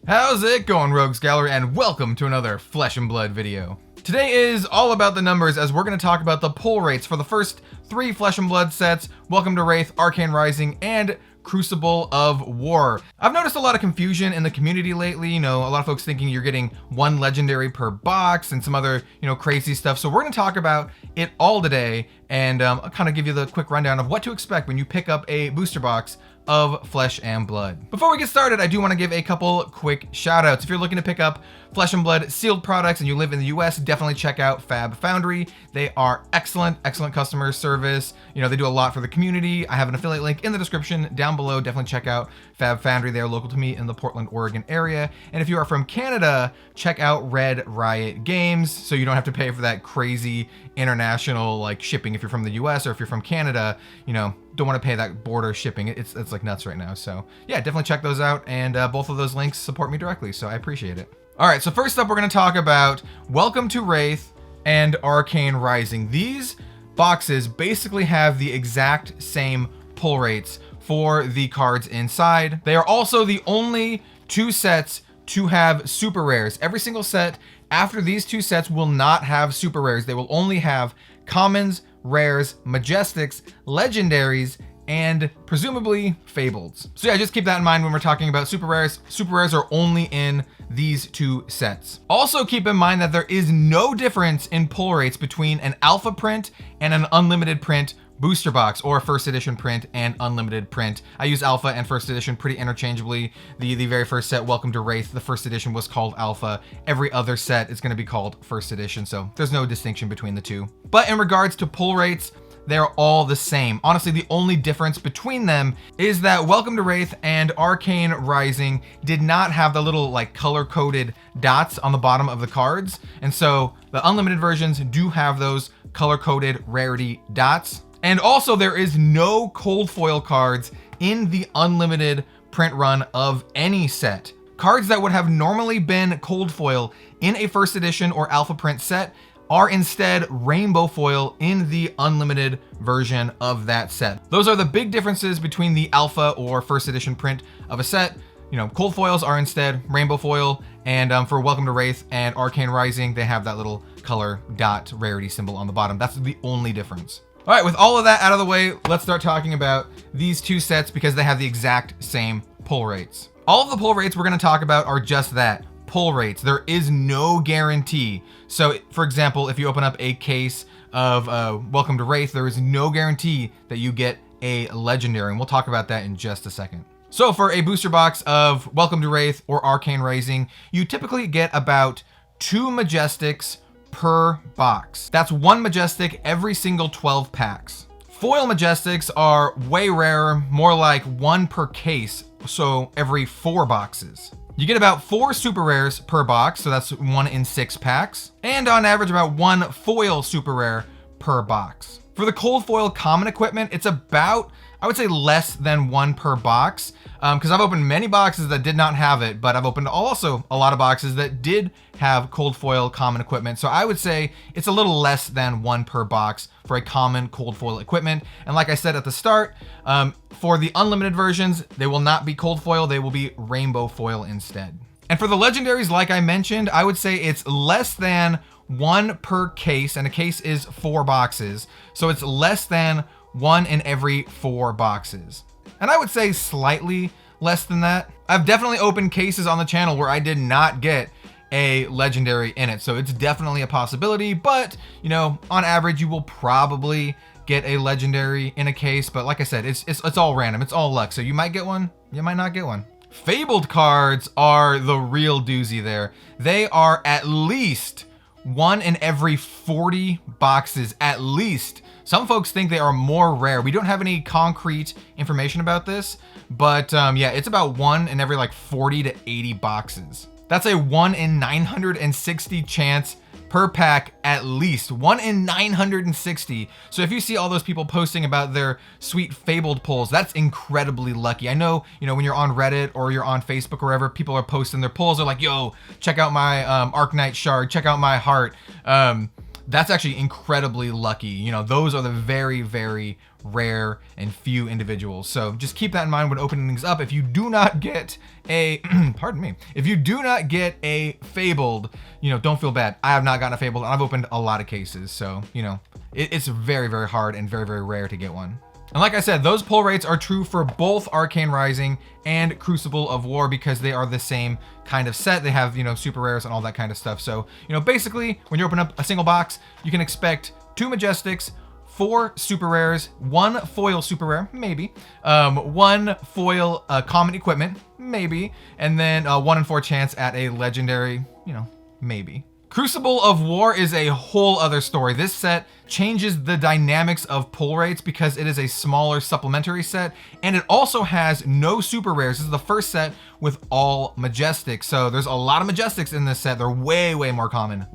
How's it going, Rogues Gallery, and welcome to another Flesh and Blood video. Today is all about the numbers, as we're going to talk about the pull rates for the first 3 Flesh and Blood sets, Welcome to Wraith, Arcane Rising, and Crucible of War. I've noticed a lot of confusion in the community lately, a lot of folks thinking you're getting 1 legendary per box and some other, crazy stuff. So we're going to talk about it all today and I'll kind of give you the quick rundown of what to expect when you pick up a booster box of Flesh and Blood. Before we get started, I do want to give a couple quick shout outs. If you're looking to pick up Flesh and Blood sealed products and you live in the US, definitely check out Fab Foundry. They are excellent customer service. They do a lot for the community. I have an affiliate link in the description down below. Definitely check out Fab Foundry. They are local to me in the Portland, Oregon area. And if you are from Canada, check out Red Riot Games so you don't have to pay for that crazy international shipping if you're from the US, or if you're from Canada, don't want to pay that border shipping. It's like nuts right now. So yeah, definitely check those out, and both of those links support me directly, so I appreciate it. All right, so first up, we're going to talk about Welcome to Wraith and Arcane Rising. These boxes basically have the exact same pull rates for the cards inside. They are also the only 2 sets to have super rares. Every single set after these 2 sets will not have super rares. They will only have commons, rares, majestics, legendaries, and presumably fableds. So yeah, just keep that in mind when we're talking about super rares. Super rares are only in these 2 sets. Also keep in mind that there is no difference in pull rates between an alpha print and an unlimited print booster box, or a first edition print and unlimited print. I use alpha and first edition pretty interchangeably. The very first set, Welcome to Wraith, the first edition was called alpha. Every other set is going to be called first edition, so there's no distinction between the 2. But in regards to pull rates, they're all the same. Honestly, the only difference between them is that Welcome to Wraith and Arcane Rising did not have the little color-coded dots on the bottom of the cards. And so the unlimited versions do have those color-coded rarity dots. And also there is no cold foil cards in the unlimited print run of any set. Cards that would have normally been cold foil in a first edition or alpha print set are instead rainbow foil in the unlimited version of that set. Those are the big differences between the alpha or first edition print of a set. Cold foils are instead rainbow foil, and for Welcome to Wraith and Arcane Rising, they have that little color dot rarity symbol on the bottom. That's the only difference. All right, with all of that out of the way, let's start talking about these 2 sets because they have the exact same pull rates. All of the pull rates we're going to talk about are just that, pull rates. There is no guarantee. So for example, if you open up a case of Welcome to Wraith, there is no guarantee that you get a legendary, and we'll talk about that in just a second. So for a booster box of Welcome to Wraith or Arcane Rising, you typically get about 2 majestics per box. That's 1 majestic every single 12 packs. Foil majestics are way rarer, more like 1 per case, so every 4 boxes. You get about 4 super rares per box, so that's 1 in 6 packs, and on average about 1 foil super rare per box. For the cold foil common equipment, it's about, I would say, less than 1 per box, because I've opened many boxes that did not have it, but I've opened also a lot of boxes that did have cold foil common equipment. So I would say it's a little less than 1 per box for a common cold foil equipment. And like I said at the start, for the unlimited versions, they will not be cold foil, they will be rainbow foil instead. And for the legendaries, like I mentioned, I would say it's less than 1 per case, and a case is 4 boxes. So it's less than 1 in every 4 boxes. And I would say slightly less than that. I've definitely opened cases on the channel where I did not get a legendary in it. So it's definitely a possibility, but on average, you will probably get a legendary in a case. But like I said, it's all random. It's all luck. So you might get one, you might not get one. Fabled cards are the real doozy there. They are at least 1 in every 40 boxes, at least. Some folks think they are more rare. We don't have any concrete information about this, but yeah, it's about 1 in every 40 to 80 boxes. That's a 1 in 960 chance per pack, at least 1 in 960. So if you see all those people posting about their sweet Fabled pulls, that's incredibly lucky. I know, when you're on Reddit or you're on Facebook or wherever, people are posting their pulls. They're like, yo, check out my Arcanite shard, check out my heart. that's actually incredibly lucky. You know, those are the very, very rare and few individuals. So just keep that in mind when opening things up. If you do not get a, pardon me, if you do not get a Fabled, you know, don't feel bad. I have not gotten a Fabled, and I've opened a lot of cases. So, you know, it's very, very hard and very, very rare to get one. And like I said, those pull rates are true for both Arcane Rising and Crucible of War because they are the same kind of set. They have, you know, super rares and all that kind of stuff. So, you know, basically when you open up a single box, you can expect 2 Majestics, 4 super rares, 1 foil super rare, maybe, 1 foil common equipment, maybe, and then 1 in 4 chance at a legendary, you know, maybe. Crucible of War is a whole other story. This set changes the dynamics of pull rates because it is a smaller supplementary set, and it also has no super rares. This is the first set with all Majestics. So there's a lot of Majestics in this set. They're way more common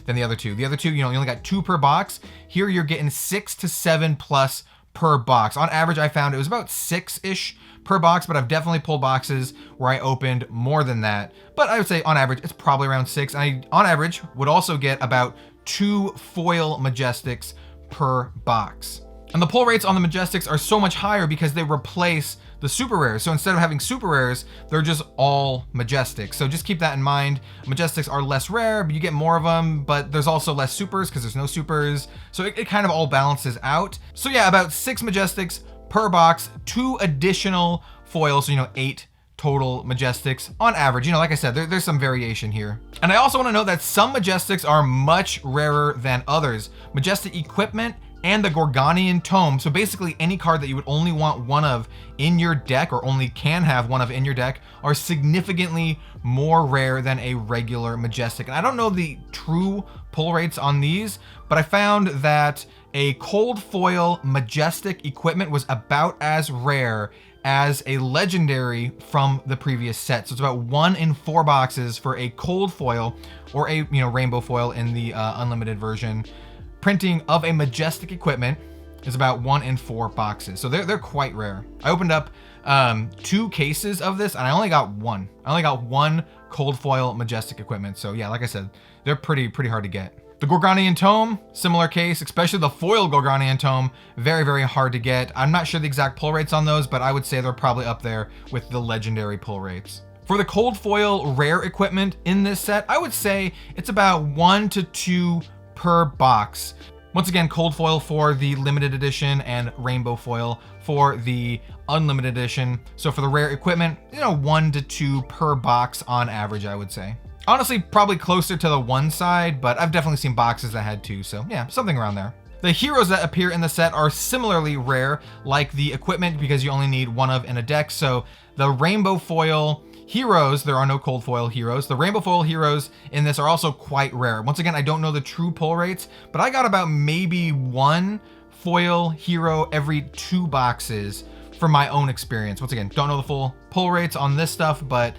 than the other two. The other two, you know, you only got 2 per box. Here you're getting 6 to 7 plus per box. On average, I found it was about 6-ish per box, but I've definitely pulled boxes where I opened more than that. But I would say on average, it's probably around 6. I, on average, would also get about 2 foil Majestics per box. And the pull rates on the Majestics are so much higher because they replace the super rares. So instead of having super rares, they're just all Majestics. So just keep that in mind. Majestics are less rare, but you get more of them, but there's also less supers because there's no supers. So it kind of all balances out. So yeah, about 6 Majestics per box, 2 additional foils, so you know, 8 total Majestics on average. You know, like I said, there's some variation here. And I also want to note that some Majestics are much rarer than others. Majestic Equipment and the Gorgonian Tome, so basically any card that you would only want one of in your deck or only can have one of in your deck, are significantly more rare than a regular Majestic. And I don't know the true pull rates on these, but I found that a cold foil Majestic Equipment was about as rare as a legendary from the previous set. So it's about 1 in 4 boxes for a cold foil, or a, you know, rainbow foil in the unlimited version. Printing of a Majestic Equipment is about 1 in 4 boxes. So they're quite rare. I opened up 2 cases of this and I only got 1. I only got 1 cold foil Majestic Equipment. So yeah, like I said, they're pretty hard to get. The Gorgonian Tome, similar case, especially the foil Gorgonian Tome, very hard to get. I'm not sure the exact pull rates on those, but I would say they're probably up there with the legendary pull rates. For the cold foil rare equipment in this set, I would say it's about 1 to 2 per box. Once again, cold foil for the limited edition and rainbow foil for the unlimited edition. So for the rare equipment, you know, 1 to 2 per box on average, I would say. Honestly, probably closer to the 1 side, but I've definitely seen boxes that had 2, so yeah, something around there. The heroes that appear in the set are similarly rare, like the equipment, because you only need 1 of in a deck. So the rainbow foil heroes, there are no cold foil heroes. The rainbow foil heroes in this are also quite rare. Once again, I don't know the true pull rates, but I got about maybe 1 foil hero every 2 boxes from my own experience. Once again, don't know the full pull rates on this stuff, but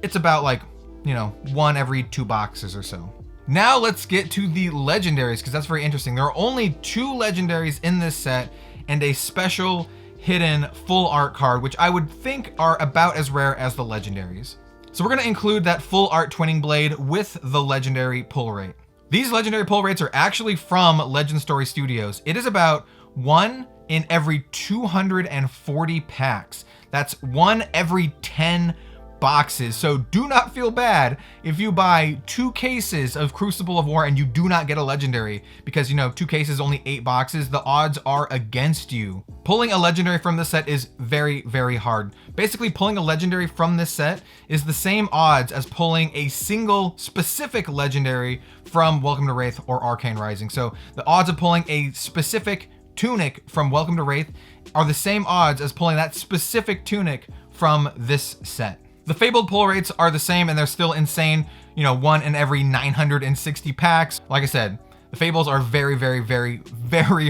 it's about like, you know, 1 every 2 boxes or so. Now let's get to the legendaries, because that's very interesting. There are only 2 legendaries in this set and a special hidden full art card, which I would think are about as rare as the legendaries. So we're going to include that full art Twinning Blade with the legendary pull rate. These legendary pull rates are actually from Legend Story Studios. It is about 1 in every 240 packs. That's 1 every 10 boxes. So do not feel bad if you buy 2 cases of Crucible of War and you do not get a legendary, because, you know, 2 cases, only 8 boxes. The odds are against you. Pulling a legendary from this set is very hard. Basically, pulling a legendary from this set is the same odds as pulling a single specific legendary from Welcome to Wraith or Arcane Rising. So the odds of pulling a specific tunic from Welcome to Wraith are the same odds as pulling that specific tunic from this set. The Fabled pull rates are the same, and they're still insane. You know, 1 in every 960 packs. Like I said, the Fables are very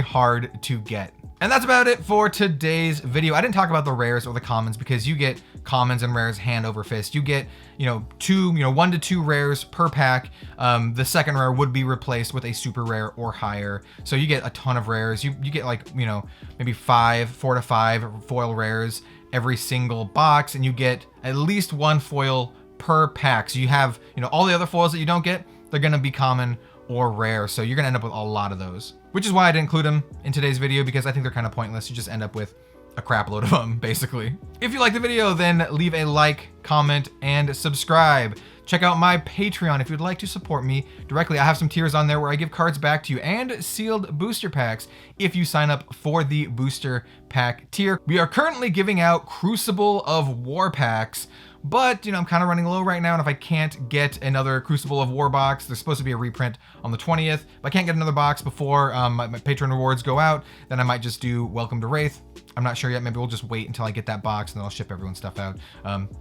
hard to get. And that's about it for today's video. I didn't talk about the rares or the commons because you get commons and rares hand over fist. You get, 1 to 2 rares per pack. The second rare would be replaced with a super rare or higher. So you get a ton of rares. You get like, maybe 4 to 5 foil rares every single box, and you get at least 1 foil per pack. So you have, all the other foils that you don't get, they're gonna be common or rare. So you're gonna end up with a lot of those, which is why I didn't include them in today's video, because I think they're kind of pointless. You just end up with a crap load of them, basically. If you like the video, then leave a like, comment, and subscribe. Check out my Patreon if you'd like to support me directly. I have some tiers on there where I give cards back to you and sealed booster packs if you sign up for the booster pack tier. We are currently giving out Crucible of War packs, but I'm kind of running low right now, and if I can't get another Crucible of War box, there's supposed to be a reprint on the 20th. If I can't get another box before my Patreon rewards go out, then I might just do Welcome to Wraith. I'm not sure yet. Maybe we'll just wait until I get that box and then I'll ship everyone's stuff out.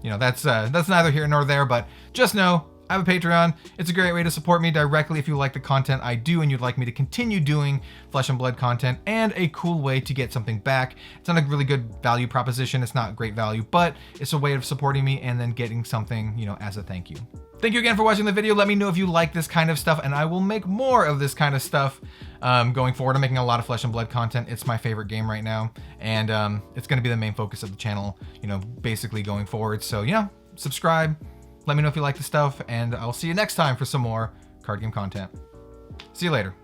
That's neither here nor there, but just know I have a Patreon. It's a great way to support me directly if you like the content I do and you'd like me to continue doing Flesh and Blood content, and a cool way to get something back. It's not a really good value proposition. It's not great value, but it's a way of supporting me and then getting something, as a thank you. Thank you again for watching the video. Let me know if you like this kind of stuff, and I will make more of this kind of stuff going forward. I'm making a lot of Flesh and Blood content. It's my favorite game right now, and it's going to be the main focus of the channel, basically going forward. So subscribe. Let me know if you like the stuff, and I'll see you next time for some more card game content. See you later.